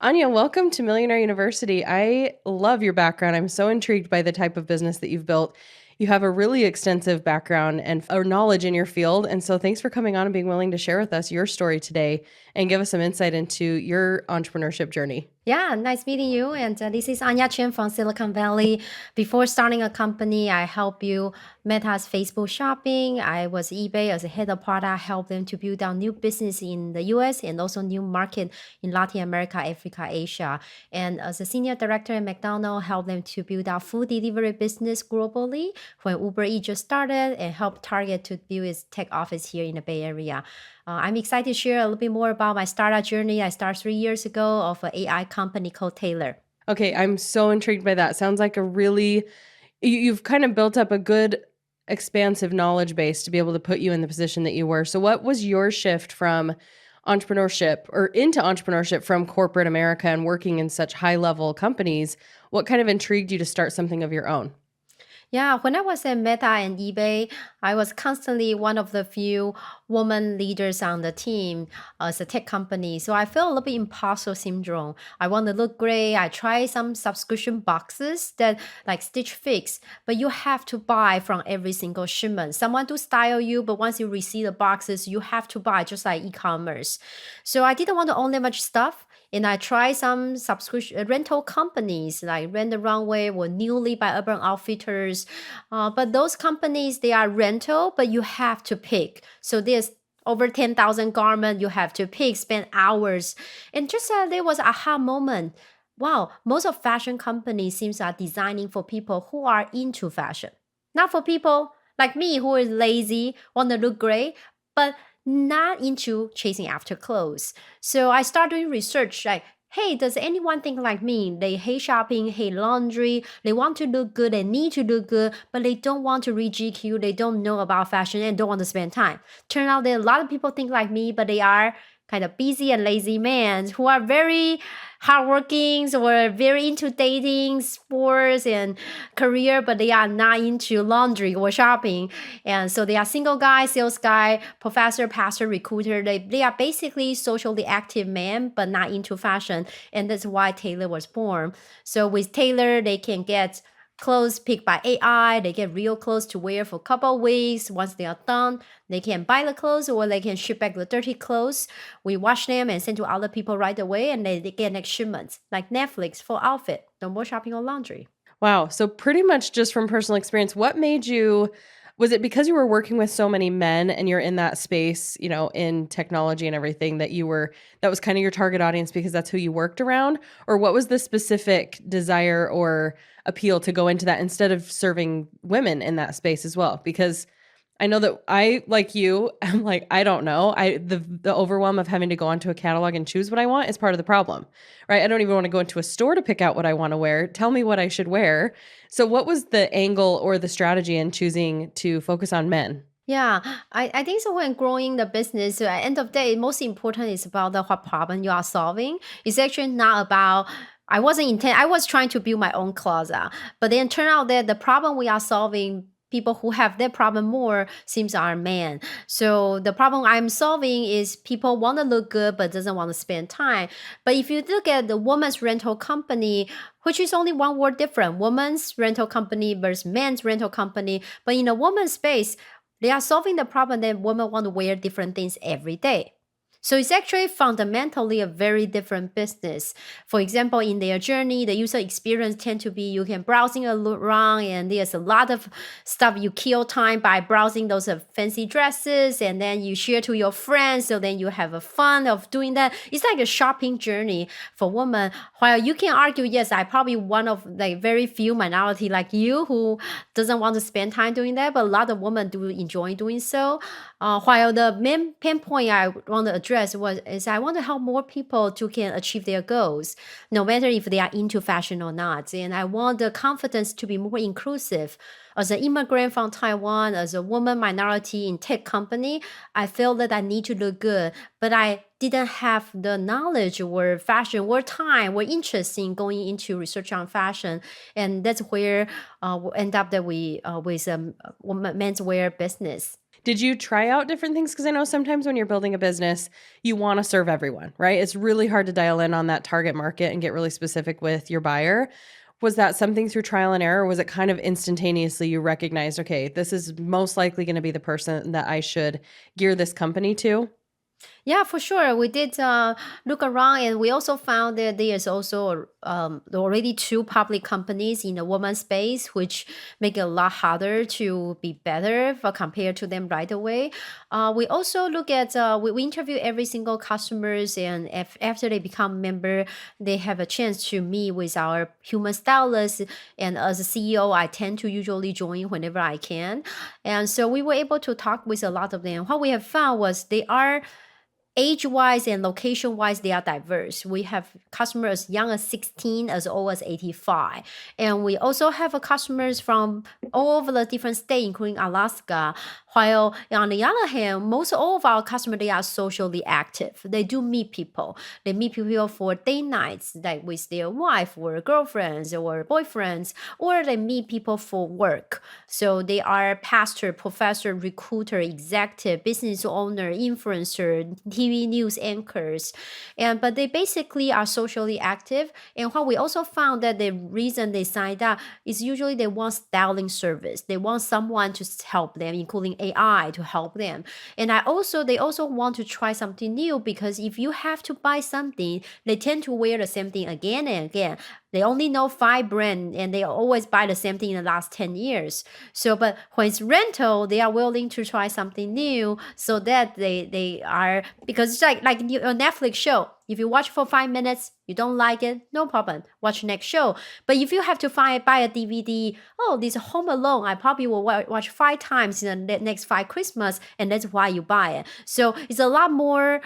Anya, welcome to Millionaire University. I love your background. I'm so intrigued by the type of business that you've built. You have a really extensive background and or knowledge in your field. And so thanks for coming on and being willing to share with us your story today and give us some insight into your entrepreneurship journey. Yeah, nice meeting you. And this is Anya Cheng from Silicon Valley. Before starting a company, I help you Meta's Facebook shopping. I was eBay as a head of product, help them to build out new business in the US and also new market in Latin America, Africa, Asia. And as a senior director at McDonald's, help them to build out food delivery business globally when Uber Eats just started and help Target to build its tech office here in the Bay Area. I'm excited to share a little bit more about my startup journey. I started 3 years ago of an AI company called Taelor. Okay, I'm so intrigued by that. Sounds like a really, you've kind of built up a good, expansive knowledge base to be able to put you in the position that you were. So, what was your shift from entrepreneurship or into entrepreneurship from corporate America and working in such high level companies? What kind of intrigued you to start something of your own? Yeah, when I was at Meta and eBay, I was constantly one of the few woman leaders on the team as a tech company. So I felt a little bit imposter syndrome. I want to look great. I tried some subscription boxes that like Stitch Fix, but you have to buy from every single shipment. Someone to style you, but once you receive the boxes, you have to buy just like e-commerce. So I didn't want to own that much stuff. And I tried some subscription rental companies like Rent the Runway or Newly by Urban Outfitters. But those companies, they are rental, but you have to pick. So there's over 10,000 garments you have to pick, spend hours. And just there was a aha moment. Wow, most of fashion companies seems are designing for people who are into fashion. Not for people like me who is lazy, want to look great, but not into chasing after clothes. So I started doing research like, hey, does anyone think like me? They hate shopping, hate laundry, they want to look good, they need to look good, but they don't want to read GQ, they don't know about fashion and don't want to spend time. Turn out that a lot of people think like me, but they are kind of busy and lazy men who are very hardworking or very into dating, sports, and career, but they are not into laundry or shopping. And so they are single guy, sales guy, professor, pastor, recruiter. They are basically socially active men, but not into fashion. And that's why Taylor was born. So with Taylor, they can get clothes picked by AI. They get real clothes to wear for a couple of weeks. Once they are done, they can buy the clothes or they can ship back the dirty clothes. We wash them and send to other people right away, and they get next shipments, like Netflix for outfit. No more shopping or laundry. Wow. So, pretty much just from personal experience, what made you, was it because you were working with so many men and you're in that space, in technology and everything that was kind of your target audience because that's who you worked around? Or what was the specific desire or appeal to go into that instead of serving women in that space as well? Because I know that I, like you, I'm like, I don't know. The overwhelm of having to go onto a catalog and choose what I want is part of the problem, right? I don't even want to go into a store to pick out what I want to wear. Tell me what I should wear. So what was the angle or the strategy in choosing to focus on men? Yeah, I think so. When growing the business, at the end of the day, most important is about the what problem you are solving. It's actually not about. I wasn't intent. I was trying to build my own closet, but then turn out that the problem we are solving, people who have that problem more seems are men. So the problem I'm solving is people want to look good but doesn't want to spend time. But if you look at the woman's rental company, which is only one word different, woman's rental company versus men's rental company, but in a woman's space, they are solving the problem that women want to wear different things every day. So it's actually fundamentally a very different business. For example, in their journey, the user experience tend to be you can browsing around and there's a lot of stuff you kill time by browsing those fancy dresses and then you share to your friends. So then you have a fun of doing that. It's like a shopping journey for women. While you can argue, yes, I probably one of like very few minority like you who doesn't want to spend time doing that, but a lot of women do enjoy doing so. While the main pain point I want to address is I want to help more people to can achieve their goals, no matter if they are into fashion or not. And I want the confidence to be more inclusive. As an immigrant from Taiwan, as a woman minority in tech company, I feel that I need to look good, but I didn't have the knowledge or fashion or time or interest in going into research on fashion. And that's where we end up that we with menswear business. Did you try out different things? Because I know sometimes when you're building a business, you want to serve everyone, right? It's really hard to dial in on that target market and get really specific with your buyer. Was that something through trial and error? Or was it kind of instantaneously you recognized, okay, this is most likely going to be the person that I should gear this company to? Yeah, for sure. We did look around, and we also found that there's also already two public companies in the woman space, which make it a lot harder to be better for compared to them right away. We also look at we interview every single customers, and after they become member, they have a chance to meet with our human stylist. And as a CEO, I tend to usually join whenever I can, and so we were able to talk with a lot of them. What we have found was they are age-wise and location-wise, they are diverse. We have customers as young as 16, as old as 85. And we also have customers from all over the different states, including Alaska. While on the other hand, most all of our customers, they are socially active. They do meet people. They meet people for date nights, like with their wife or girlfriends or boyfriends, or they meet people for work. So they are pastor, professor, recruiter, executive, business owner, influencer, TV news anchors, but they basically are socially active. And what we also found that the reason they signed up is usually they want styling service. They want someone to help them, including AI to help them. And they also want to try something new, because if you have to buy something, they tend to wear the same thing again and again. They only know 5 brands and they always buy the same thing in the last 10 years. So, but when it's rental, they are willing to try something new, so that they are, because it's like a Netflix show. If you watch for 5 minutes, you don't like it, no problem. Watch next show. But if you have to buy a DVD, oh, this Home Alone, I probably will watch 5 times in the next 5 Christmas, and that's why you buy it. So it's a lot more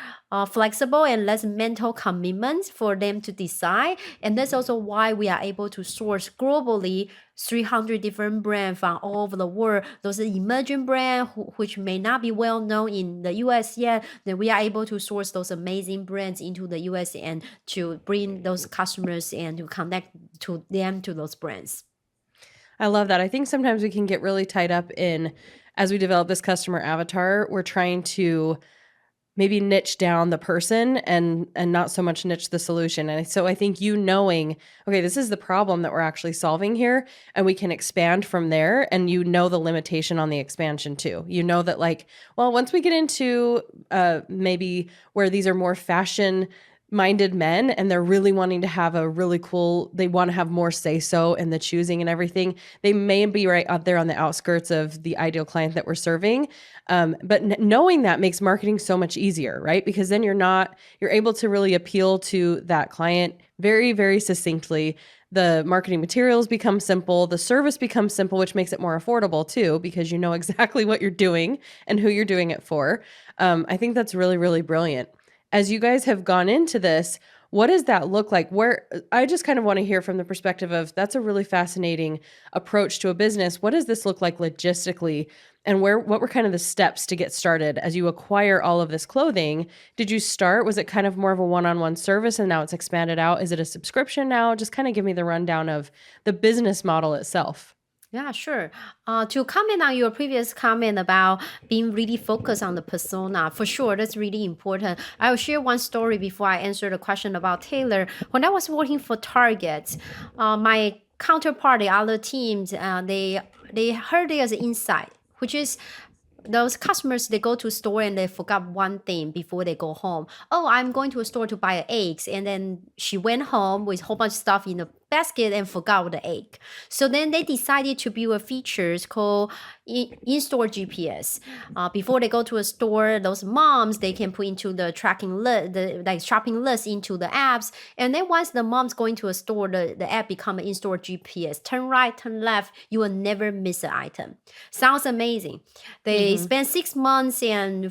flexible and less mental commitment for them to decide. And that's also why we are able to source globally 300 different brands from all over the world. Those are emerging brands which may not be well known in the US yet. Then we are able to source those amazing brands into the US and to bring those customers and to connect to them to those brands. I love that. I think sometimes we can get really tied up in, as we develop this customer avatar, we're trying to maybe niche down the person and not so much niche the solution. And so I think you knowing, okay, this is the problem that we're actually solving here, and we can expand from there. And you know the limitation on the expansion too. You know that, like, well, once we get into maybe where these are more fashion minded men and they're really wanting to have a really cool, they want to have more say so in the choosing and everything, they may be right out there on the outskirts of the ideal client that we're serving. But knowing that makes marketing so much easier, right? Because then you're able to really appeal to that client very, very succinctly. The marketing materials become simple, the service becomes simple, which makes it more affordable too, because you know exactly what you're doing and who you're doing it for. I think that's really, really brilliant. As you guys have gone into this, what does that look like? Where I just kind of want to hear from the perspective of, that's a really fascinating approach to a business. What does this look like logistically? And what were kind of the steps to get started as you acquire all of this clothing? Did you start, was it kind of more of a one-on-one service and now it's expanded out? Is it a subscription now? Just kind of give me the rundown of the business model itself. Yeah, sure. To comment on your previous comment about being really focused on the persona, for sure, that's really important. I will share one story before I answer the question about Taylor. When I was working for Target, my counterpart, the other teams, they heard there's an insight, which is those customers, they go to store and they forgot one thing before they go home. Oh, I'm going to a store to buy eggs, and then she went home with a whole bunch of stuff in the basket and forgot the egg. So then they decided to build a features called in-store GPS. Before they go to a store, those moms, they can put into the tracking list, the like shopping list into the apps. And then once the mom's going to a store, the app become an in-store GPS. Turn right, turn left, you will never miss an item. Sounds amazing. They spent 6 months, and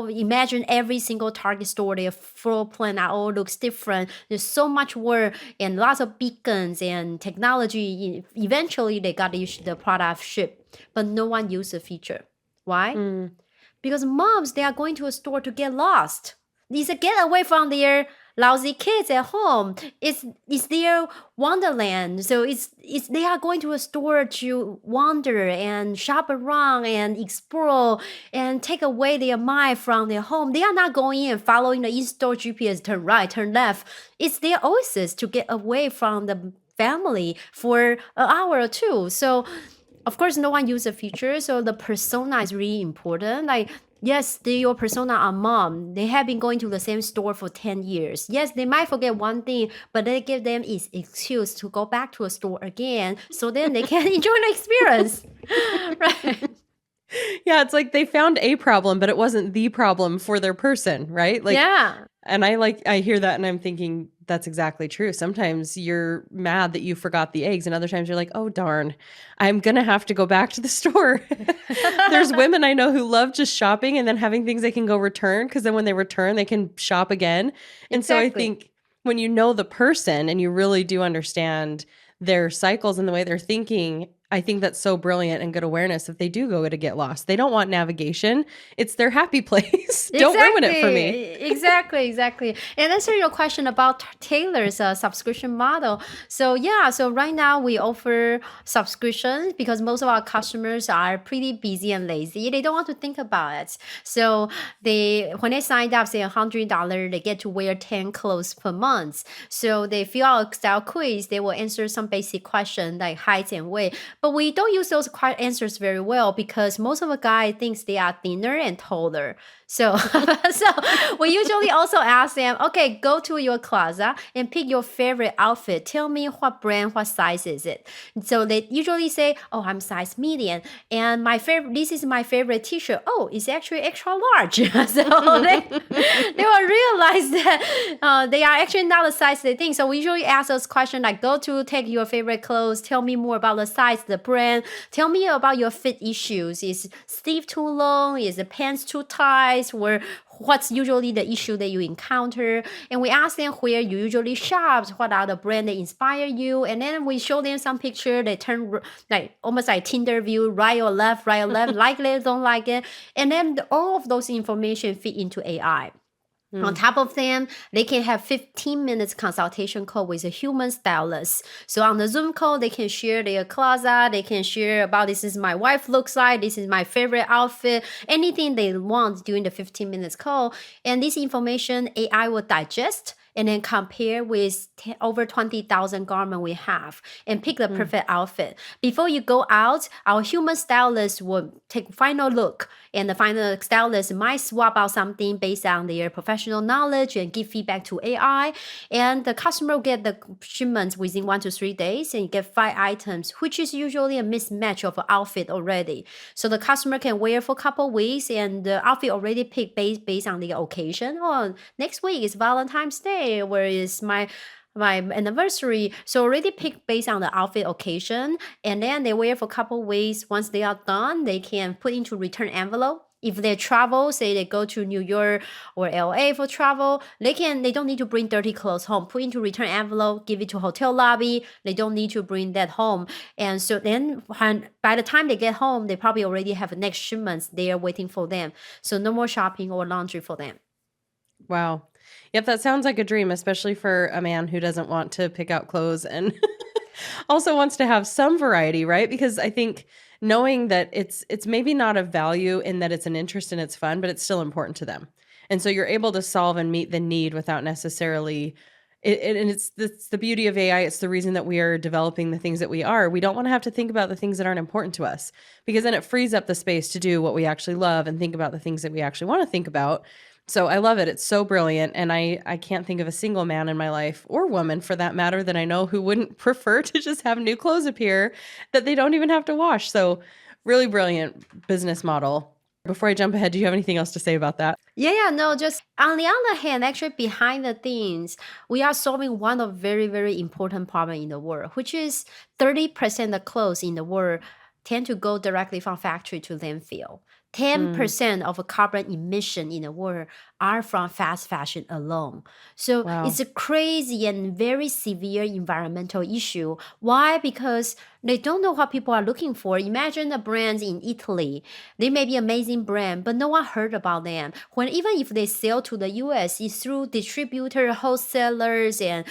imagine every single Target store, their floor plan all looks different. There's so much work and lots of beacons and technology. Eventually, they got the product shipped, but no one used the feature. Why? Because moms, they are going to a store to get lost. They say, get away from there. lousy kids at home. It's their wonderland. So it's they are going to a store to wander and shop around and explore and take away their mind from their home. They are not going in following the in-store GPS, turn right, turn left. It's their oasis to get away from the family for an hour or two. So of course no one uses a feature, so the persona is really important. Like, yes, your persona are mom. They have been going to the same store for 10 years. Yes, they might forget one thing, but they give them is excuse to go back to a store again, so then they can enjoy the experience. Right. Yeah, it's like they found a problem, but it wasn't the problem for their person, right? Like, Yeah. and I hear that and I'm thinking that's exactly true. Sometimes you're mad that you forgot the eggs, and other times you're like, oh, darn, I'm going to have to go back to the store. There's women I know who love just shopping and then having things they can go return, because then when they return, they can shop again. And so I Exactly. think when you know the person and you really do understand their cycles and the way they're thinking, I think that's so brilliant and good awareness. If they do go to get lost, they don't want navigation. It's their happy place. Don't ruin it for me. Exactly. And answer your question about Taylor's subscription model. So yeah, so right now we offer subscriptions because most of our customers are pretty busy and lazy. They don't want to think about it. So when they signed up, say $100, they get to wear 10 clothes per month. So they fill out a style quiz. They will answer some basic questions like height and weight. But we don't use those answers very well because most of the guys thinks they are thinner and taller. So, so we usually also ask them, okay, go to your closet and pick your favorite outfit. Tell me what brand, what size is it? So they usually say, oh, I'm size medium. And this is my favorite t-shirt. Oh, it's actually extra large. So they will realize that they are actually not the size they think. So we usually ask those questions like, take your favorite clothes. Tell me more about the size, the brand. Tell me about your fit issues. Is sleeve too long? Is the pants too tight? Or what's usually the issue that you encounter? And we ask them where you usually shop, what are the brands that inspire you, and then we show them some picture. They turn like almost like Tinder view, right or left, like it, don't like it, and then all of those information fit into AI. On top of them, they can have 15 minutes consultation call with a human stylist. So on the Zoom call, they can share their closet. They can share about this is my wife looks like, this is my favorite outfit, anything they want during the 15 minutes call. And this information AI will digest and then compare with over 20,000 garments we have and pick the perfect outfit. Before you go out, our human stylist will take final look, and the final stylist might swap out something based on their professional knowledge and give feedback to AI. And the customer will get the shipments within 1 to 3 days, and you get 5 items, which is usually a mismatch of an outfit already. So the customer can wear for a couple weeks, and the outfit already picked based on the occasion. Oh, next week is Valentine's Day, where is my anniversary. So already picked based on the outfit occasion, and then they wear for a couple weeks. Once they are done, they can put into return envelope. If they travel, say they go to New York or LA for travel, they don't need to bring dirty clothes home. Put into return envelope, give it to hotel lobby. They don't need to bring that home. And so then by the time they get home, they probably already have the next shipments there waiting for them. So no more shopping or laundry for them. Wow. Yep, that sounds like a dream, especially for a man who doesn't want to pick out clothes and also wants to have some variety, right? Because I think knowing that it's maybe not of value in that it's an interest and it's fun, but it's still important to them. And so you're able to solve and meet the need without necessarily and it's the beauty of AI. It's the reason that we are developing the things that we are. We don't want to have to think about the things that aren't important to us, because then it frees up the space to do what we actually love and think about the things that we actually want to think about. So I love it. It's so brilliant. And I can't think of a single man in my life, or woman for that matter, that I know who wouldn't prefer to just have new clothes appear that they don't even have to wash. So really brilliant business model. Before I jump ahead, do you have anything else to say about that? Yeah, no, just on the other hand, actually behind the things, we are solving one of very, very important problem in the world, which is 30% of clothes in the world tend to go directly from factory to landfill. Mm, 10% of carbon emission in the world are from fast fashion alone. So wow. it's a crazy and very severe environmental issue. Why? Because they don't know what people are looking for. Imagine a brand in Italy. They may be amazing brand, but no one heard about them. When even if they sell to the US, it's through distributor, wholesalers, and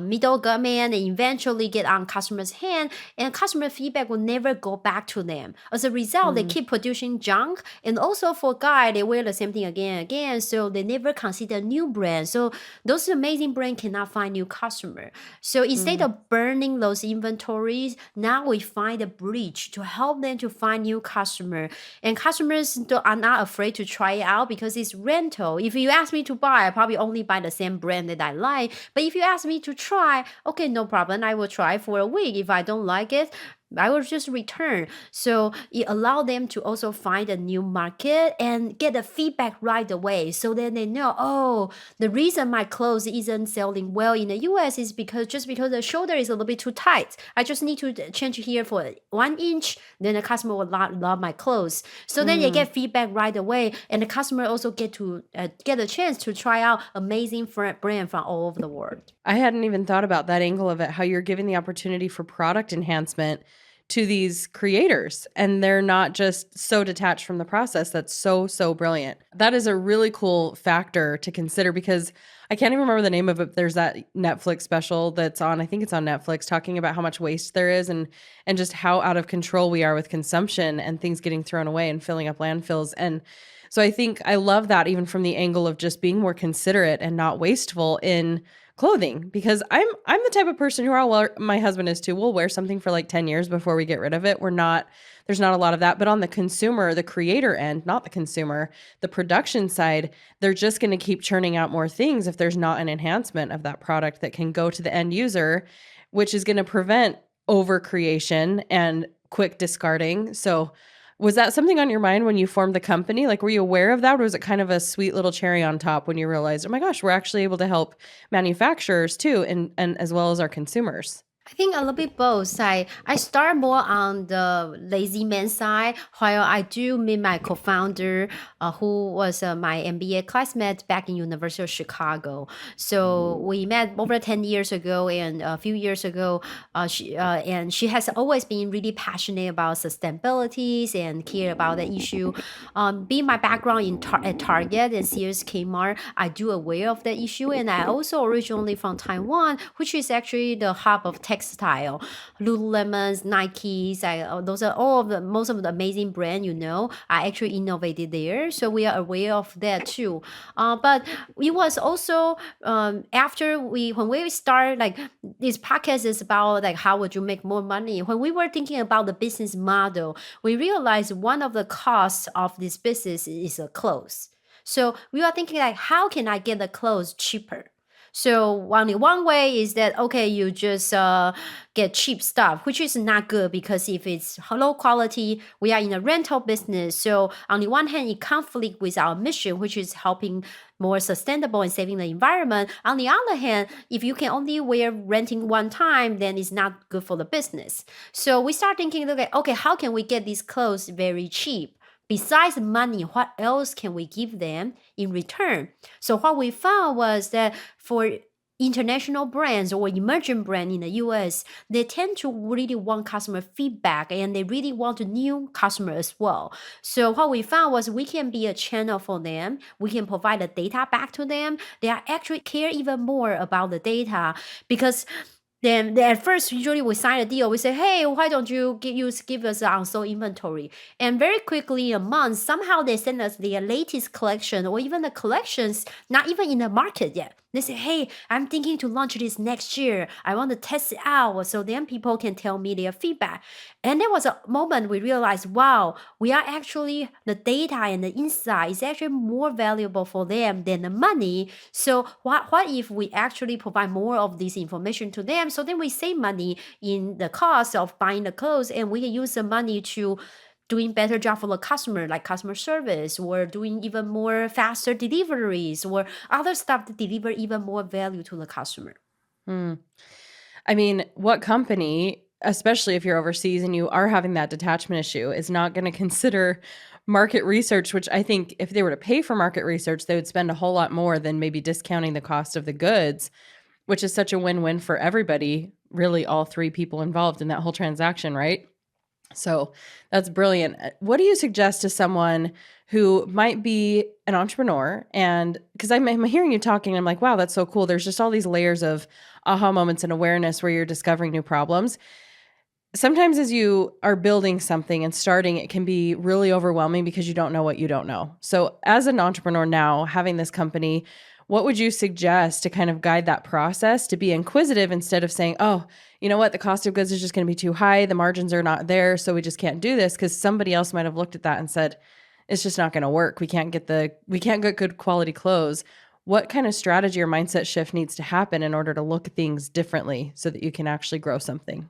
middlemen, and eventually get on customers' hand, and customer feedback will never go back to them. As a result, they Mm, keep producing junk, and also for guy, they wear the same thing again and again, so they never consider new brands. So those amazing brands cannot find new customer. So instead mm. of burning those inventories, now we find a bridge to help them to find new customer. And customers are not afraid to try it out because it's rental. If you ask me to buy, I probably only buy the same brand that I like. But if you ask me to try, okay, no problem. I will try for a week. If I don't like it, I will just return. So it allowed them to also find a new market and get the feedback right away. So then they know, oh, the reason my clothes isn't selling well in the US is because the shoulder is a little bit too tight. I just need to change here for 1 inch. Then the customer will love my clothes. So then they Mm. get feedback right away, and the customer also get a chance to try out amazing brand from all over the world. I hadn't even thought about that angle of it, how you're giving the opportunity for product enhancement to these creators and they're not just so detached from the process. That's so, so brilliant. That is a really cool factor to consider because I can't even remember the name of it. There's that Netflix special that's on, I think it's on Netflix, talking about how much waste there is and just how out of control we are with consumption and things getting thrown away and filling up landfills. And so I think I love that even from the angle of just being more considerate and not wasteful in clothing because I'm the type of person who my husband is too. We'll wear something for like 10 years before we get rid of it. There's not a lot of that. But on the consumer, the creator end, not the consumer, the production side, they're just going to keep churning out more things if there's not an enhancement of that product that can go to the end user, which is going to prevent over creation and quick discarding. So was that something on your mind when you formed the company? Like, were you aware of that? Or was it kind of a sweet little cherry on top when you realized, oh my gosh, we're actually able to help manufacturers too, and as well as our consumers? I think a little bit both. I start more on the lazy man side, while I do meet my co-founder, who was my MBA classmate back in University of Chicago. So we met over 10 years ago, and a few years ago, she has always been really passionate about sustainability and care about the issue. Being my background at Target and Sears Kmart, I do aware of the issue, and I also originally from Taiwan, which is actually the hub of textile. Lululemon's, Nikes, those are all of the most of the amazing brand I actually innovated there, so we are aware of that too. But it was also after when we started, like, this podcast is about like how would you make more money. When we were thinking about the business model, we realized one of the costs of this business is a clothes. So we are thinking like, how can I get the clothes cheaper? So only one way is that, okay, you just get cheap stuff, which is not good because if it's low quality, we are in a rental business. So on the one hand, it conflict with our mission, which is helping more sustainable and saving the environment. On the other hand, if you can only wear renting one time, then it's not good for the business. So we start thinking, okay, how can we get these clothes very cheap? Besides money, what else can we give them in return? So what we found was that for international brands or emerging brand in the US, they tend to really want customer feedback and they really want a new customer as well. So what we found was we can be a channel for them. We can provide the data back to them. They are actually care even more about the data because then at first, usually we sign a deal. We say, "Hey, why don't you give us an unsold inventory?" And very quickly, in a month, somehow they send us their latest collection or even the collections not even in the market yet. They say, "Hey, I'm thinking to launch this next year. I want to test it out." So then people can tell me their feedback. And there was a moment we realized, wow, we are actually the data and the insight is actually more valuable for them than the money. So what if we actually provide more of this information to them? So then we save money in the cost of buying the clothes, and we can use the money to doing better job for the customer, like customer service, or doing even more faster deliveries or other stuff to deliver even more value to the customer. Hmm. I mean, what company, especially if you're overseas and you are having that detachment issue, is not going to consider market research, which I think if they were to pay for market research, they would spend a whole lot more than maybe discounting the cost of the goods, which is such a win-win for everybody, really all three people involved in that whole transaction, right? So that's brilliant. What do you suggest to someone who might be an entrepreneur? And because I'm hearing you talking, I'm like, wow, that's so cool. There's just all these layers of aha moments and awareness where you're discovering new problems. Sometimes as you are building something and starting, it can be really overwhelming because you don't know what you don't know. So as an entrepreneur now, having this company, what would you suggest to kind of guide that process to be inquisitive instead of saying, oh, you know what, the cost of goods is just going to be too high. The margins are not there. So we just can't do this, because somebody else might have looked at that and said, it's just not going to work. We can't get good quality clothes. What kind of strategy or mindset shift needs to happen in order to look at things differently so that you can actually grow something?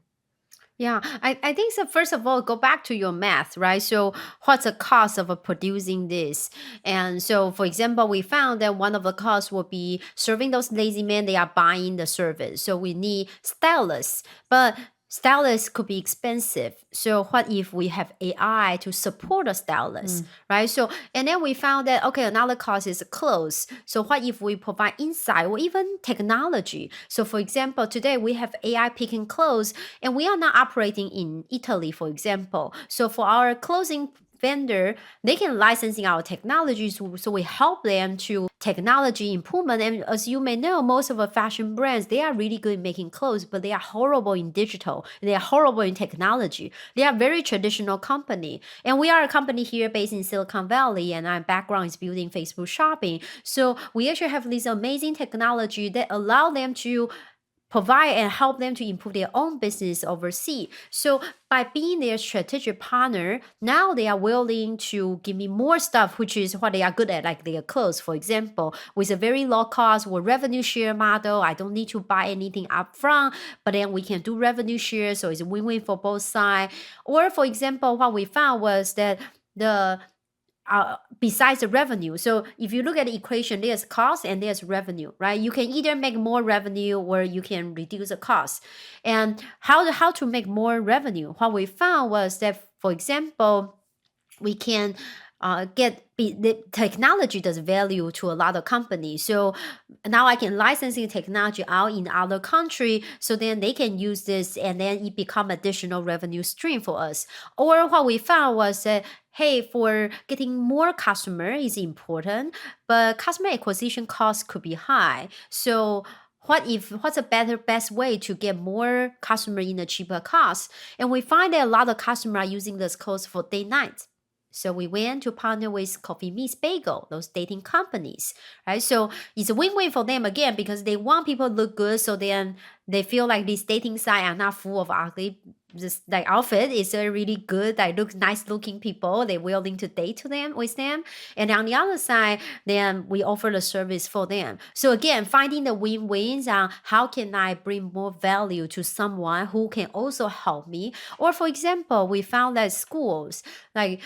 Yeah, I think so. First of all, go back to your math, right? So, what's the cost of producing this? And so, for example, we found that one of the costs will be serving those lazy men. They are buying the service, so we need stylists, but stylists could be expensive. So, what if we have AI to support a stylist, Mm. right? So, and then we found that okay, another cost is clothes. So, what if we provide insight or even technology? So, for example, today we have AI picking clothes, and we are not operating in Italy, for example. So for our clothing vendor, they can licensing our technologies, so we help them to technology improvement. And as you may know, most of the fashion brands, they are really good at making clothes, but they are horrible in digital. They are horrible in technology. They are very traditional company. And we are a company here based in Silicon Valley, and our background is building Facebook shopping. So we actually have this amazing technology that allow them to provide and help them to improve their own business overseas. So by being their strategic partner, now they are willing to give me more stuff, which is what they are good at, like their clothes, for example, with a very low cost or revenue share model. I don't need to buy anything upfront, but then we can do revenue share, so it's a win-win for both sides. Or for example, what we found was that the besides the revenue. So if you look at the equation, there's cost and there's revenue, right? You can either make more revenue or you can reduce the cost. And how to make more revenue? What we found was that, for example, we can the technology does value to a lot of companies. So now I can licensing technology out in other country, so then they can use this and then it become additional revenue stream for us. Or what we found was that hey, for getting more customer is important, but customer acquisition cost could be high. So what's a best way to get more customer in a cheaper cost? And we find that a lot of customers are using this cost for date night. So we went to partner with Coffee Meets Bagel, those dating companies, right? So it's a win-win for them again because they want people to look good. So then they feel like these dating sites are not full of ugly. Just like outfit is a really good, like look nice looking people. They're willing to date to them with them. And on the other side, then we offer the service for them. So again, finding the win-wins on how can I bring more value to someone who can also help me. Or for example, we found that schools like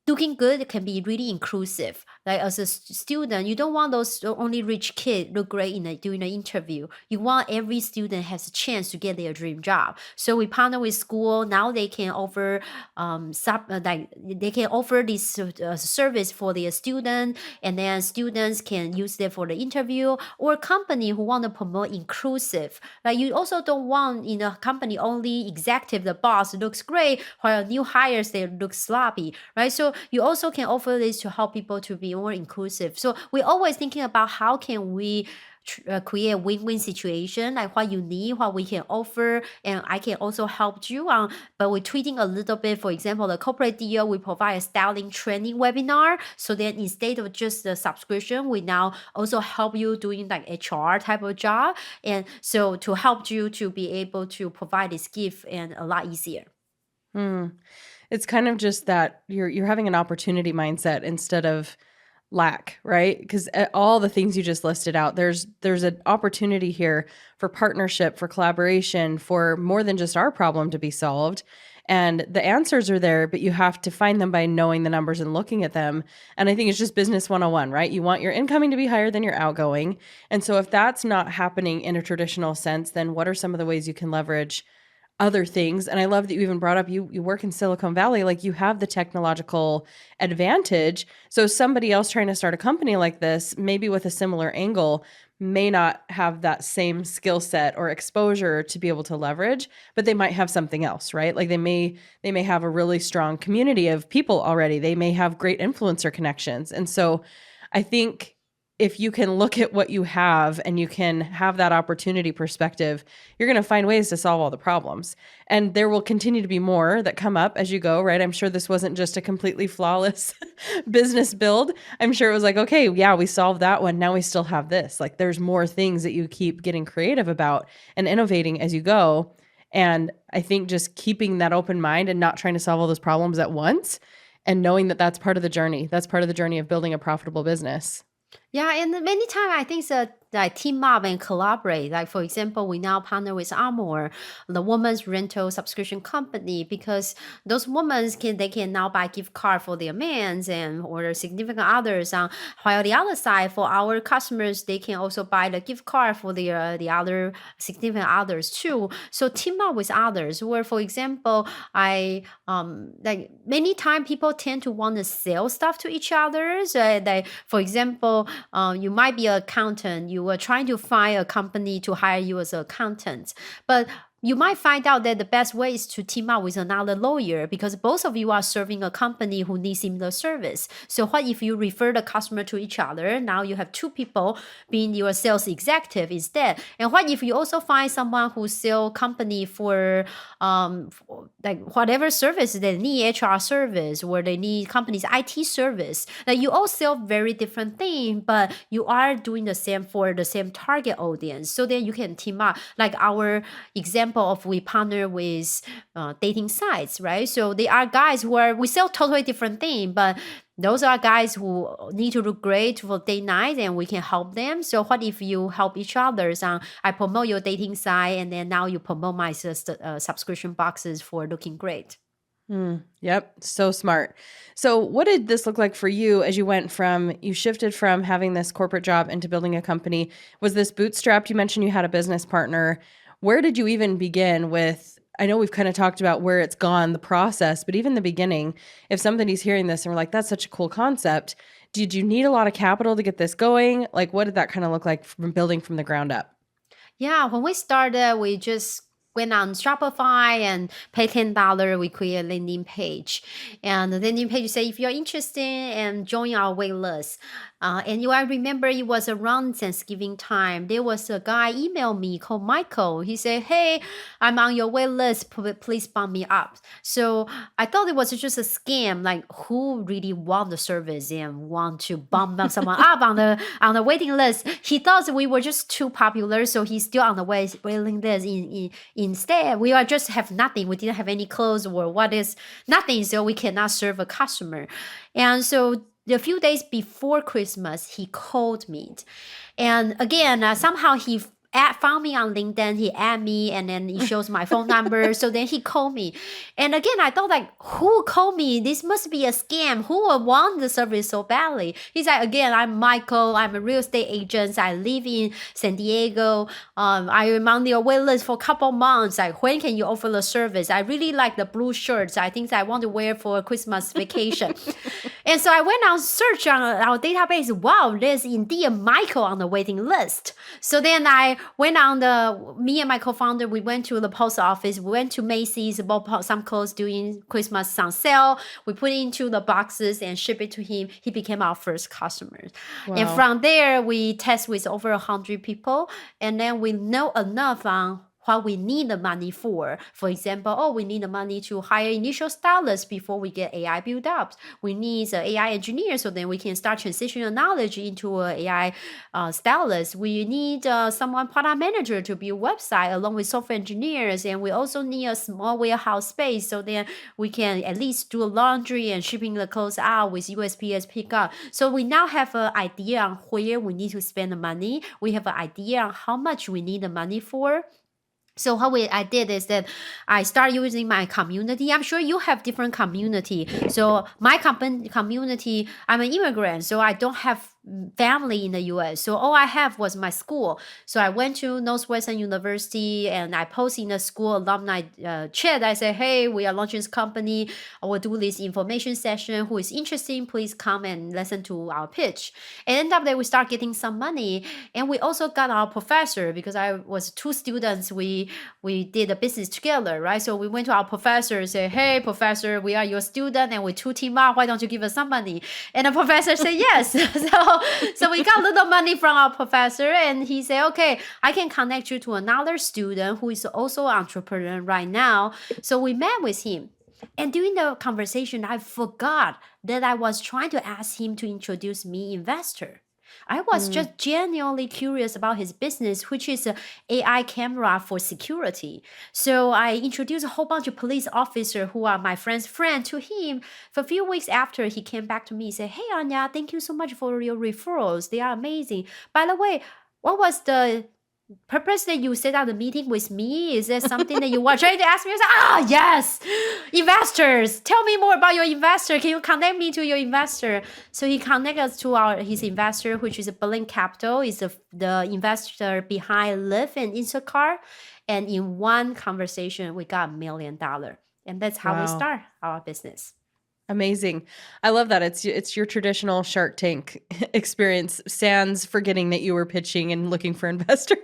looking good can be really inclusive. Like as a student, you don't want those only rich kids look great during the interview. You want every student has a chance to get their dream job. So we partner with school. Now they can offer they can offer this service for their student, and then students can use it for the interview. Or company who want to promote inclusive. Like you also don't want in a company only executive, the boss looks great, while new hires they look sloppy, right? So you also can offer this to help people to be more inclusive. So we're always thinking about how can we create a win-win situation, like what you need, what we can offer, and I can also help you on. But we're tweaking a little bit. For example, the corporate deal, we provide a styling training webinar. So then instead of just the subscription, we now also help you doing like HR type of job, and so to help you to be able to provide this gift and a lot easier. Hmm. It's kind of just that you're having an opportunity mindset instead of lack, right? Because all the things you just listed out, there's an opportunity here for partnership, for collaboration, for more than just our problem to be solved. And the answers are there, but you have to find them by knowing the numbers and looking at them. And I think it's just business 101, right? You want your incoming to be higher than your outgoing. And so if that's not happening in a traditional sense, then what are some of the ways you can leverage other things. And I love that you even brought up you work in Silicon Valley, like you have the technological advantage. So somebody else trying to start a company like this, maybe with a similar angle, may not have that same skill set or exposure to be able to leverage, but they might have something else, right? Like they may have a really strong community of people already. They may have great influencer connections. And so I think if you can look at what you have and you can have that opportunity perspective, you're going to find ways to solve all the problems. And there will continue to be more that come up as you go, right? I'm sure this wasn't just a completely flawless business build. I'm sure it was like, okay, yeah, we solved that one. Now we still have this. Like there's more things that you keep getting creative about and innovating as you go. And I think just keeping that open mind and not trying to solve all those problems at once and knowing that that's part of the journey. That's part of the journey of building a profitable business. Yeah, and many times I think that like team up and collaborate. Like for example, we now partner with Armor, the women's rental subscription company, because those women can now buy gift card for their mans and or their significant others. While the other side for our customers, they can also buy the gift card for their the other significant others too. So team up with others. Where for example, I like many times people tend to want to sell stuff to each other. So like for example, you might be an accountant. You were trying to find a company to hire you as an accountant, but you might find out that the best way is to team up with another lawyer because both of you are serving a company who needs similar service. So what if you refer the customer to each other? Now you have two people being your sales executive instead. And what if you also find someone who sell company for like whatever service they need, HR service, or they need company's IT service. Like you all sell very different things, but you are doing the same for the same target audience. So then you can team up. Like our example of we partner with dating sites, right? So they are guys who are we sell totally different things, but those are guys who need to look great for date night and we can help them. So what if you help each other? I promote your dating site and then now you promote my subscription boxes for looking great. Yep. So smart. So what did this look like for you as you shifted from having this corporate job into building a company? Was this bootstrapped? You mentioned you had a business partner. Where did you even begin with? I know we've kind of talked about where it's gone, the process, but even the beginning, if somebody's hearing this and we're like, that's such a cool concept, did you need a lot of capital to get this going? Like, what did that kind of look like from building from the ground up? Yeah, when we started, we just went on Shopify and pay $10. We create a landing page. And the landing page say, if you're interested and join our wait list. I remember it was around Thanksgiving time. There was a guy email me called Michael. He said, hey, I'm on your wait list. Please bump me up. So I thought it was just a scam. Like who really want the service and want to bump someone up on the waiting list? He thought we were just too popular. So he's still on the waiting list. Instead, we are just have nothing. We didn't have any clothes or what is nothing. So we cannot serve a customer. And so a few days before Christmas, he called me. And again, somehow he found me on LinkedIn. He added me and then he shows my phone number. So then he called me. And again, I thought like, who called me? This must be a scam. Who would want the service so badly? He's like, again, I'm Michael. I'm a real estate agent. I live in San Diego. I am on your wait list for a couple months. Like, when can you offer the service? I really like the blue shirts. I think I want to wear for a Christmas vacation. And so I went on search on our database. Wow, there's indeed a Michael on the waiting list. So then I went on me and my co-founder, we went to the post office. We went to Macy's, bought some clothes during Christmas on sale. We put it into the boxes and ship it to him. He became our first customer. Wow. And from there, we test with over 100 people. And then we know enough on what we need the money for. For example, we need the money to hire initial stylists before we get AI built up. We need an AI engineer so then we can start transitioning knowledge into an AI stylist. We need someone product manager to build website along with software engineers. And we also need a small warehouse space so then we can at least do laundry and shipping the clothes out with USPS pickup. So we now have an idea on where we need to spend the money. We have an idea on how much we need the money for. So I did is that I start using my community. I'm sure you have different community. So my community, I'm an immigrant, so I don't have family in the US. So all I have was my school. So I went to Northwestern University and I posted in the school alumni chat. I said, hey, we are launching this company. I will do this information session. Who is interested, please come and listen to our pitch. And end up that we start getting some money. And we also got our professor because I was two students. We did a business together, right? So we went to our professor and said, hey, professor, we are your student and we two team up. Why don't you give us some money? And the professor said yes. So we got a little money from our professor, and he said, okay, I can connect you to another student who is also an entrepreneur right now. So we met with him. And during the conversation, I forgot that I was trying to ask him to introduce me investor. I was Mm. just genuinely curious about his business, which is a AI camera for security. So I introduced a whole bunch of police officers who are my friend's friend to him. For a few weeks after, he came back to me and said, hey, Anya, thank you so much for your referrals. They are amazing. By the way, what was the purpose that you set up the meeting with me? Is there something that you were trying to ask me? I said, yes, investors. Tell me more about your investor. Can you connect me to your investor? So he connected us to his investor, which is Berlin Capital, is the investor behind Lyft and Instacart. And in one conversation, we got $1 million. And that's how we Wow. start our business. Amazing. I love that. It's your traditional Shark Tank experience, sans forgetting that you were pitching and looking for investors.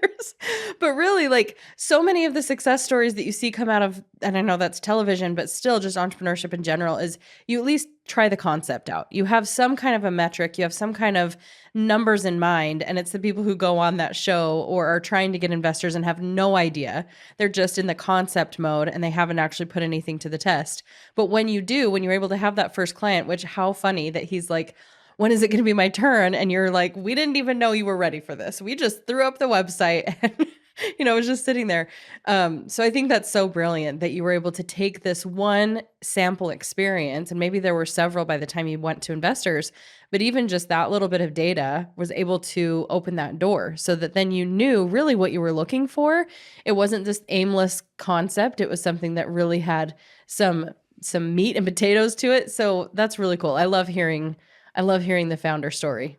But really, like so many of the success stories that you see come out of, and I know that's television, but still just entrepreneurship in general, is you at least try the concept out. You have some kind of a metric, you have some kind of numbers in mind, and it's the people who go on that show or are trying to get investors and have no idea. They're just in the concept mode and they haven't actually put anything to the test. But when you do, when you're able to have that first client, which how funny that he's like, when is it going to be my turn? And you're like, we didn't even know you were ready for this. We just threw up the website and, it was just sitting there. So I think that's so brilliant that you were able to take this one sample experience, and maybe there were several by the time you went to investors, but even just that little bit of data was able to open that door so that then you knew really what you were looking for. It wasn't this aimless concept. It was something that really had some meat and potatoes to it. So that's really cool. I love hearing the founder story.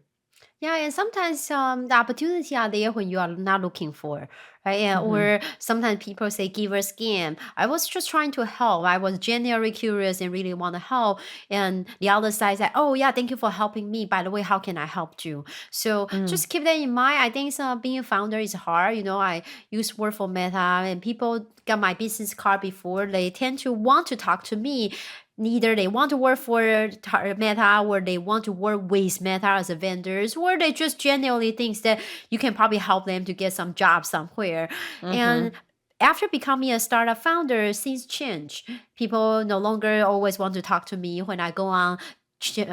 Yeah, and sometimes the opportunity are there when you are not looking for, right? And, Mhm. or sometimes people say give a scam. I was just trying to help. I was genuinely curious and really want to help. And the other side said, oh yeah, thank you for helping me. By the way, how can I help you? So Mm. just keep that in mind. I think being a founder is hard. I used to work for Meta, and people got my business card before. They tend to want to talk to me. Neither they want to work for Meta, or they want to work with Meta as a vendors, or they just genuinely thinks that you can probably help them to get some job somewhere. And Mhm. after becoming a startup founder, things change. People no longer always want to talk to me when I go on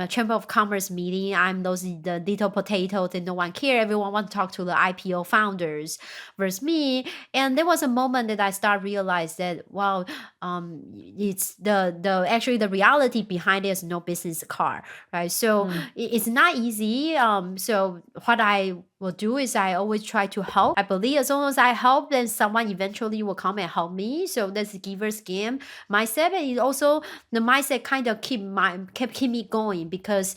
Chamber of Commerce meeting. I'm the little potato that no one care. Everyone want to talk to the IPO founders versus me. And there was a moment that I start realize that, wow, it's the actually the reality behind it is no business card, right? So Mm. it's not easy. So what I will do is I always try to help. I believe as long as I help, then someone eventually will come and help me. So that's the giver's game mindset. And it also the mindset kind of keep me going, because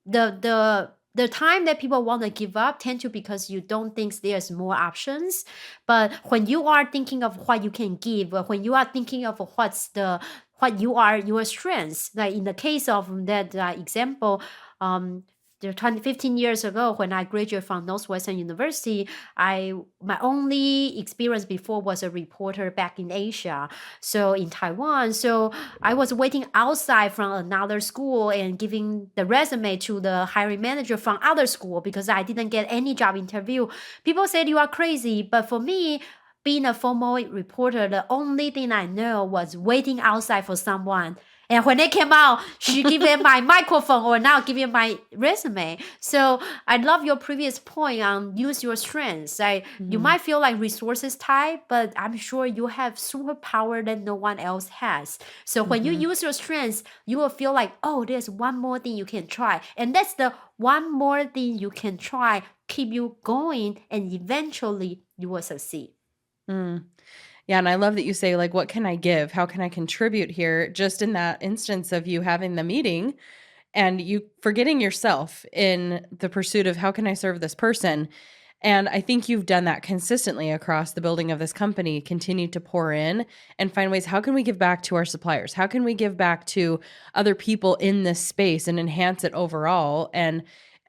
the time that people want to give up tend to because you don't think there's more options. But when you are thinking of what you can give, or when you are thinking of what you are your strengths, like in the case of that example, um 15 years ago when I graduated from Northwestern University, my only experience before was a reporter back in Asia, so in Taiwan. So I was waiting outside from another school and giving the resume to the hiring manager from other school because I didn't get any job interview. People said you are crazy, but for me, being a formal reporter, the only thing I know was waiting outside for someone. And when they came out, she gave them my microphone or now give them my resume. So I love your previous point on use your strengths. You Mhm. might feel like resources tight, but I'm sure you have superpower that no one else has. So when you Mhm. use your strengths, you will feel like, oh, there's one more thing you can try. And that's the one more thing you can try, keep you going, and eventually you will succeed. Mm. Yeah, and I love that you say, like, "What can I give? How can I contribute here?" Just in that instance of you having the meeting, and you forgetting yourself in the pursuit of how can I serve this person. And I think you've done that consistently across the building of this company, continue to pour in and find ways, how can we give back to our suppliers? How can we give back to other people in this space and enhance it overall? And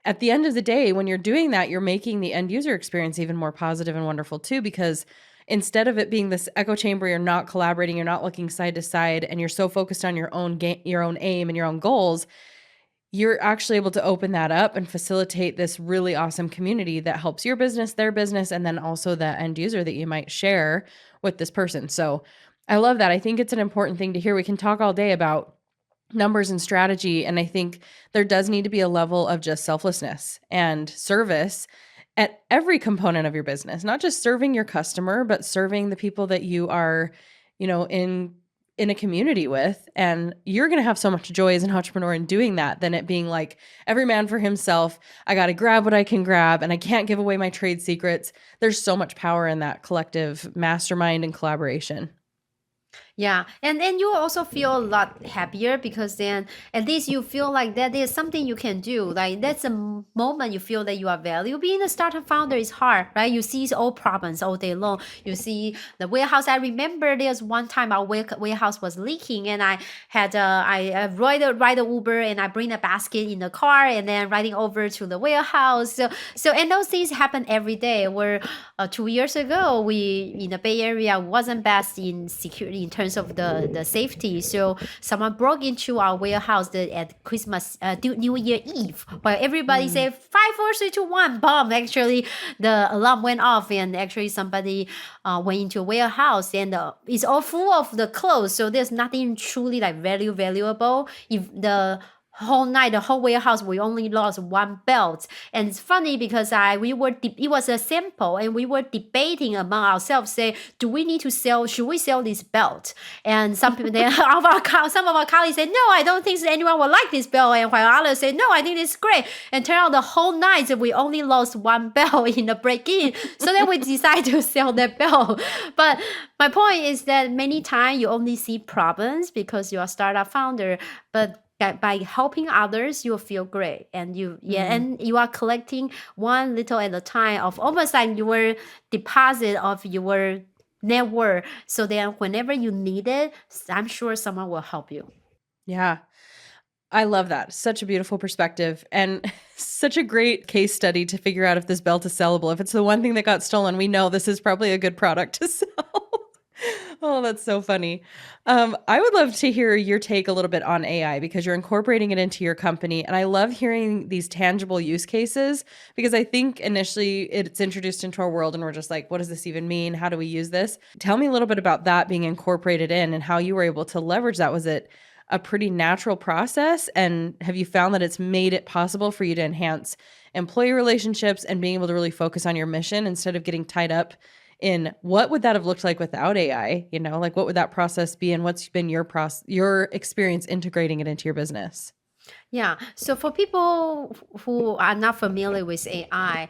at the end of the day, when you're doing that, you're making the end user experience even more positive and wonderful too, because instead of it being this echo chamber, you're not collaborating, you're not looking side to side, and you're so focused on your own your own aim and your own goals, you're actually able to open that up and facilitate this really awesome community that helps your business, their business, and then also the end user that you might share with this person. So I love that. I think it's an important thing to hear. We can talk all day about numbers and strategy. And I think there does need to be a level of just selflessness and service at every component of your business, not just serving your customer, but serving the people that you are, in a community with. And you're going to have so much joy as an entrepreneur in doing that than it being like every man for himself. I got to grab what I can grab and I can't give away my trade secrets. There's so much power in that collective mastermind and collaboration. Yeah, and then you also feel a lot happier because then at least you feel like that there's something you can do. Like that's a moment you feel that you are valued. Being a startup founder is hard, right? You see all problems all day long. You see the warehouse. I remember there's one time our warehouse was leaking, and I had I ride a Uber and I bring a basket in the car and then riding over to the warehouse. So and those things happen every day. Where 2 years ago we in the Bay Area wasn't best in security in terms of the safety. So someone broke into our warehouse at Christmas, New Year Eve, while everybody Mm. said 5, 4, 3, 2, 1, bomb. Actually, the alarm went off, and actually somebody went into a warehouse, and it's all full of the clothes. So there's nothing truly like valuable. If the whole night, the whole warehouse, we only lost one belt. And it's funny because it was a sample, and we were debating among ourselves, say, do we need to should we sell this belt? And some people, some of our colleagues say, no, I don't think anyone will like this belt. And while others say, no, I think it's great. And turn out the whole night, we only lost one belt in the break-in. So then we decided to sell that belt. But my point is that many times you only see problems because you're a startup founder, but by helping others, you'll feel great, and and you are collecting one little at a time of almost like your deposit of your network. So then, whenever you need it, I'm sure someone will help you. Yeah. I love that. Such a beautiful perspective and such a great case study to figure out if this belt is sellable. If it's the one thing that got stolen, we know this is probably a good product to sell. Oh, that's so funny. I would love to hear your take a little bit on AI because you're incorporating it into your company. And I love hearing these tangible use cases because I think initially it's introduced into our world and we're just like, what does this even mean? How do we use this? Tell me a little bit about that being incorporated in and how you were able to leverage that. Was it a pretty natural process? And have you found that it's made it possible for you to enhance employee relationships and being able to really focus on your mission instead of getting tied up in what would that have looked like without AI? Like what would that process be and what's been your experience integrating it into your business? Yeah. So for people who are not familiar with AI,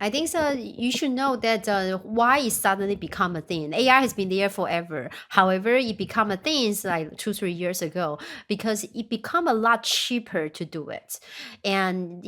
I think so. You should know that why it suddenly become a thing. AI has been there forever. However, it become a thing like 2, 3 years ago because it become a lot cheaper to do it. And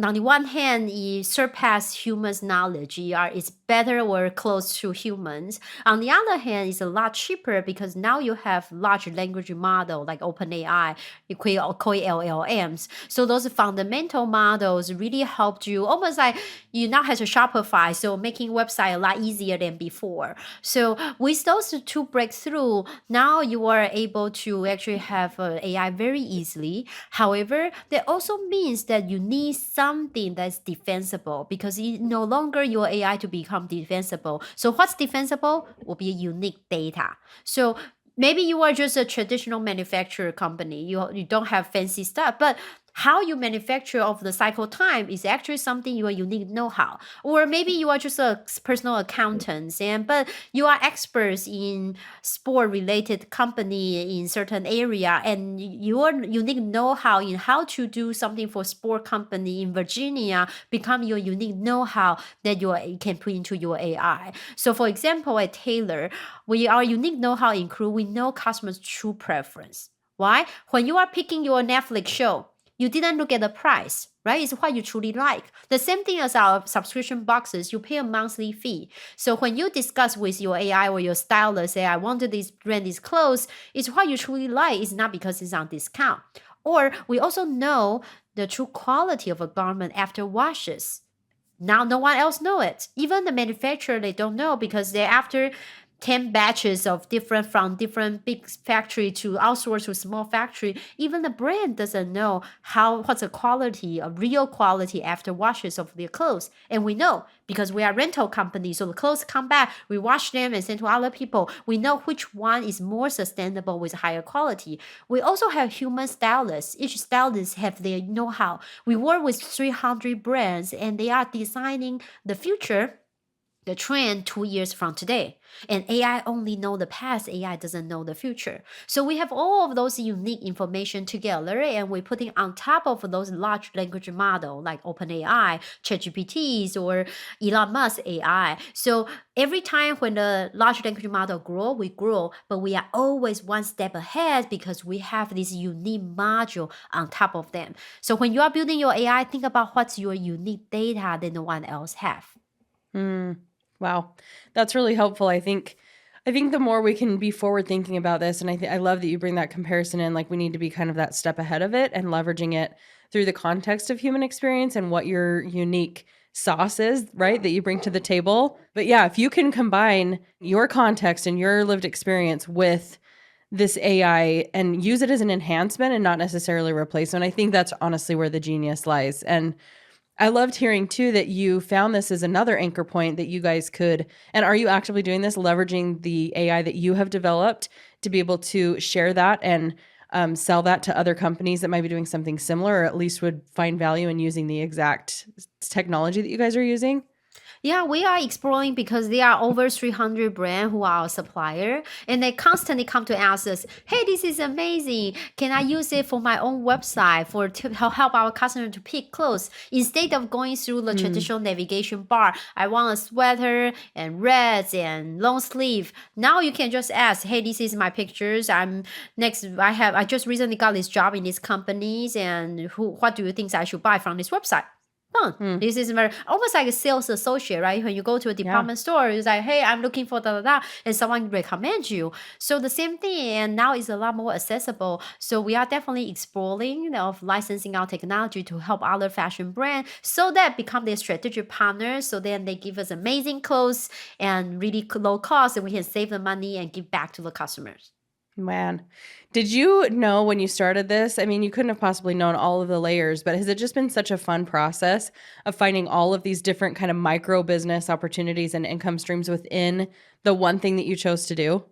on the one hand, it surpass humans' knowledge. It's better or close to humans. On the other hand, it's a lot cheaper because now you have large language model like OpenAI, you call it LLMs. So those fundamental models really helped you almost like you now have to Shopify, so making website a lot easier than before. So with those two breakthrough, now you are able to actually have AI very easily. However, that also means that you need something that's defensible because it no longer your AI to become defensible. So what's defensible will be unique data. So maybe you are just a traditional manufacturer company. You don't have fancy stuff, but how you manufacture of the cycle time is actually something your unique know-how. Or maybe you are just a personal accountant, but you are experts in sport related company in certain area, and your unique know-how in how to do something for sport company in Virginia become your unique know-how that you can put into your AI. So for example, at Taelor, our unique know-how include we know customers' true preference. Why? When you are picking your Netflix show, You didn't look at the price, right? It's what you truly like. The same thing as our subscription boxes. You pay a monthly fee. So when you discuss with your AI or your stylist, say, I wanted this brand, this clothes, it's what you truly like. It's not because it's on discount. Or we also know the true quality of a garment after washes. Now no one else know it. Even the manufacturer, they don't know because they're after 10 batches of from different big factory to outsource to small factory. Even the brand doesn't know what's the quality, a real quality after washes of their clothes. And we know because we are rental company. So the clothes come back, we wash them and send to other people. We know which one is more sustainable with higher quality. We also have human stylists. Each stylist have their know-how. We work with 300 brands and they are designing the future, the trend 2 years from today. And AI only know the past, AI doesn't know the future. So we have all of those unique information together and we're putting on top of those large language model like OpenAI, ChatGPTs, or Elon Musk AI. So every time when the large language model grow, we grow, but we are always one step ahead because we have this unique module on top of them. So when you are building your AI, think about what's your unique data that no one else have. Wow. That's really helpful. I think the more we can be forward thinking about this, and I love that you bring that comparison in, like we need to be kind of that step ahead of it and leveraging it through the context of human experience and what your unique sauce is, right? That you bring to the table. But yeah, if you can combine your context and your lived experience with this AI and use it as an enhancement and not necessarily replacement, I think that's honestly where the genius lies. And I loved hearing too that you found this as another anchor point that you guys could, and are you actively doing this, leveraging the AI that you have developed to be able to share that and sell that to other companies that might be doing something similar or at least would find value in using the exact technology that you guys are using? Yeah, we are exploring because there are over 300 brands who are our supplier, and they constantly come to ask us, "Hey, this is amazing. Can I use it for my own website to help our customer to pick clothes instead of going through the Mm, traditional navigation bar? I want a sweater and reds and long sleeve. Now you can just ask, "Hey, this is my pictures. I just recently got this job in these companies, and what do you think I should buy from this website?" mm, This is very almost like a sales associate, right? When you go to a yeah. department store, it's like, hey, I'm looking for da da da, and someone recommends you. So the same thing, and now it's a lot more accessible. So we are definitely exploring of licensing our technology to help other fashion brands, so that become their strategic partners. So then they give us amazing clothes and really low cost, and we can save the money and give back to the customers. Man, did you know when you started this? I mean, you couldn't have possibly known all of the layers, but has it just been such a fun process of finding all of these different kind of micro business opportunities and income streams within the one thing that you chose to do?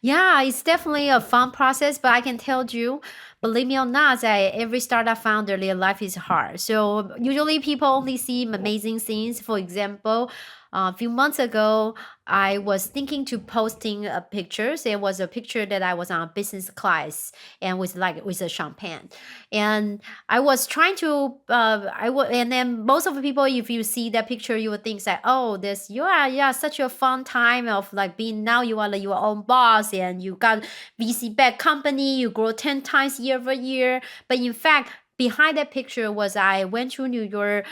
Yeah, it's definitely a fun process, but I can tell you, believe me or not, that every startup founder, their life is hard. So usually people only see amazing things. For example, a few months ago, I was thinking to posting pictures. There was a picture that I was on a business class and with a champagne, and I was trying to and then most of the people, if you see that picture, you would think that, oh, this you are, yeah, such a fun time of like being, now you are like your own boss and you got VC backed company, you grow 10 times year over year. But in fact, behind that picture was I went to New York,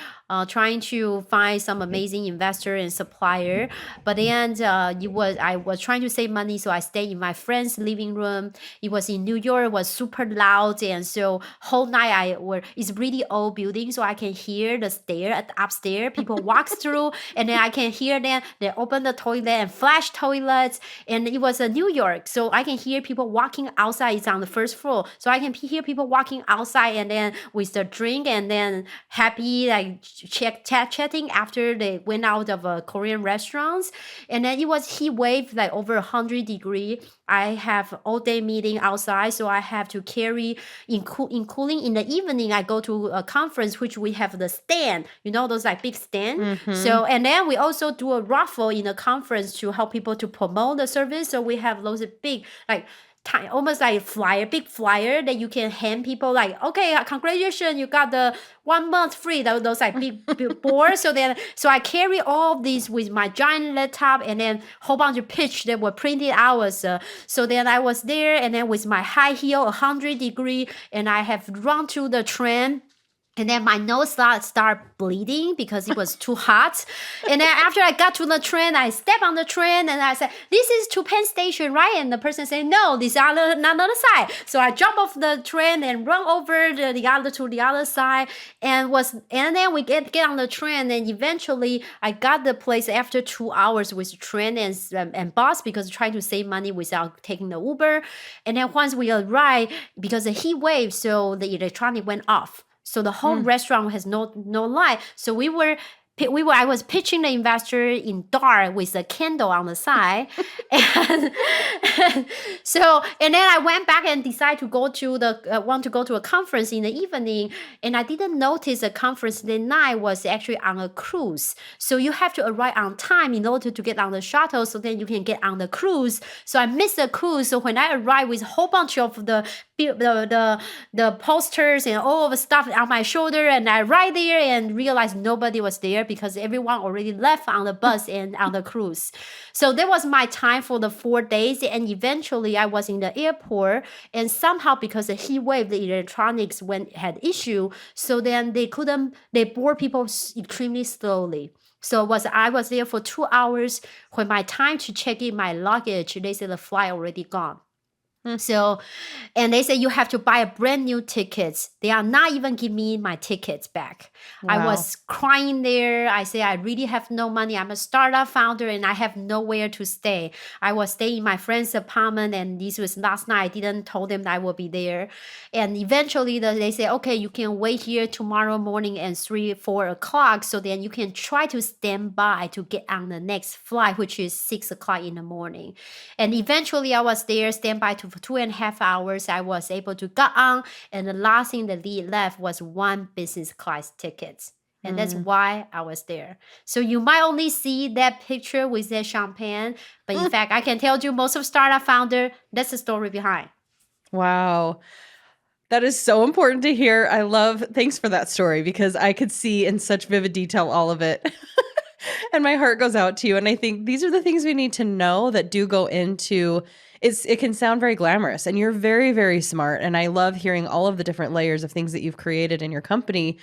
trying to find some amazing investor and supplier. But then I was trying to save money, so I stayed in my friend's living room. It was in New York, it was super loud, and so whole night it's really old building, so I can hear the stair at upstairs. People walk through, and then I can hear them. They open the toilet and flash toilets, and it was New York, so I can hear people walking outside. It's on the first floor, so I can hear people walking outside, and then with the drink, and then happy like chatting after they went out of a Korean restaurants, and then it was heat wave like over 100 degree. I have all day meeting outside, so I have to carry including in the evening. I go to a conference which we have the stand, those like big stand. Mm-hmm. So and then we also do a raffle in the conference to help people to promote the service. So we have those big like almost like flyer, big flyer that you can hand people like, okay, congratulations, you got the 1 month free. Those like big boards. So I carry all of these with my giant laptop and then whole bunch of pitch that were printed hours. So then I was there and then with my high heel, 100-degree, and I have run to the train. And then my nose start bleeding because it was too hot. And then after I got to the train, I step on the train and I said, this is to Penn Station, right? And the person said, no, this is on the other side. So I jump off the train and run over to the other side and then we get on the train. And eventually I got the place after 2 hours with train and bus because trying to save money without taking the Uber. And then once we arrived, because the heat wave, so the electronic went off. So the whole restaurant has no light. So I was pitching the investor in dark with a candle on the side. and then I went back and decided to go to a conference in the evening. And I didn't notice the conference that night was actually on a cruise. So you have to arrive on time in order to get on the shuttle so then you can get on the cruise. So I missed the cruise. So when I arrived with a whole bunch of the posters and all of the stuff on my shoulder, and I arrived there and realized nobody was there because everyone already left on the bus and on the cruise. So that was my time for the 4 days. And eventually I was in the airport, and somehow because the heat wave, the electronics had issue. So then they board people extremely slowly. So I was there for 2 hours. When my time to check in my luggage, they said the flight already gone. So, and they say you have to buy a brand new tickets. They are not even giving me my tickets back. Wow. I was crying there. I say, I really have no money. I'm a startup founder and I have nowhere to stay. I was staying in my friend's apartment, and this was last night. I didn't tell them that I will be there. And eventually they say, okay, you can wait here tomorrow morning at 3-4 o'clock. So then you can try to stand by to get on the next flight, which is 6 o'clock in the morning. And eventually I was there, stand by for 2.5 hours. I was able to get on, and the last thing that left was one business class ticket. And that's why I was there. So you might only see that picture with that champagne, but in fact, I can tell you most of startup founder, that's the story behind. Wow. That is so important to hear. Thanks for that story, because I could see in such vivid detail all of it. And my heart goes out to you. And I think these are the things we need to know that do go into it can sound very glamorous, and you're very, very smart. And I love hearing all of the different layers of things that you've created in your company.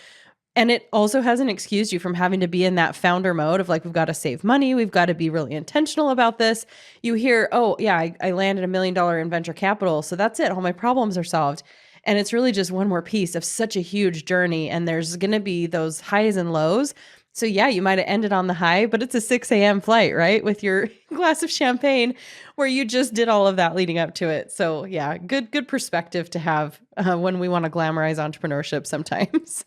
And it also hasn't excused you from having to be in that founder mode of like, we've got to save money. We've got to be really intentional about this. You hear, oh yeah, I landed $1 million in venture capital. So that's it. All my problems are solved. And it's really just one more piece of such a huge journey. And there's going to be those highs and lows. So yeah, you might have ended on the high, but it's a 6 a.m. flight, right? With your glass of champagne where you just did all of that leading up to it. So yeah, good perspective to have when we want to glamorize entrepreneurship sometimes.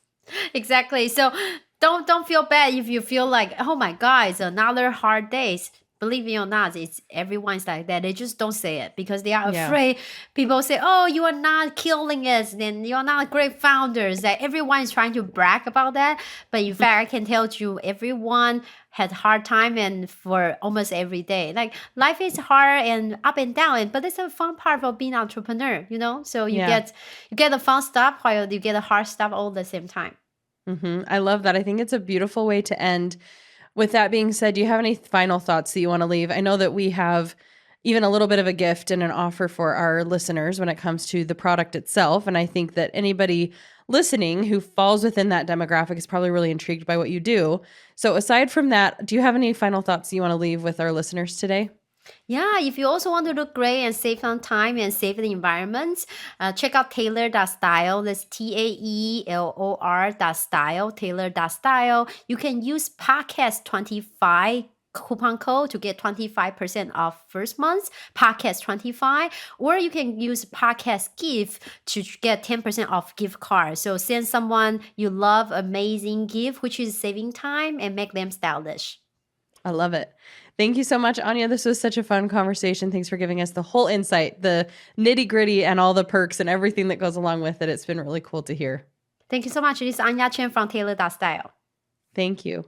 Exactly. So don't feel bad if you feel like, oh my God, it's another hard day. Believe it or not, everyone's like that. They just don't say it because they are afraid. People say, oh, you are not killing it, then you're not great founders. That everyone is trying to brag about that. But in fact, I can tell you, everyone had hard time, and for almost every day. Like, life is hard and up and down, but it's a fun part of being an entrepreneur, you know? So you get the fun stuff while you get the hard stuff all at the same time. Mm-hmm. I love that. I think it's a beautiful way to end. With that being said, do you have any final thoughts that you want to leave? I know that we have even a little bit of a gift and an offer for our listeners when it comes to the product itself. And I think that anybody listening who falls within that demographic is probably really intrigued by what you do. So aside from that, do you have any final thoughts you want to leave with our listeners today? Yeah, if you also want to look great and save on time and save the environment, check out Taelor.style. That's Taelor.style, Taelor.style. You can use podcast25 coupon code to get 25% off first month, podcast 25, or you can use podcast gift to get 10% off gift card. So send someone you love amazing gift, which is saving time and make them stylish. I love it. Thank you so much, Anya. This was such a fun conversation. Thanks for giving us the whole insight, the nitty gritty and all the perks and everything that goes along with it. It's been really cool to hear. Thank you so much. This is Anya Cheng from Taelor.style. Thank you.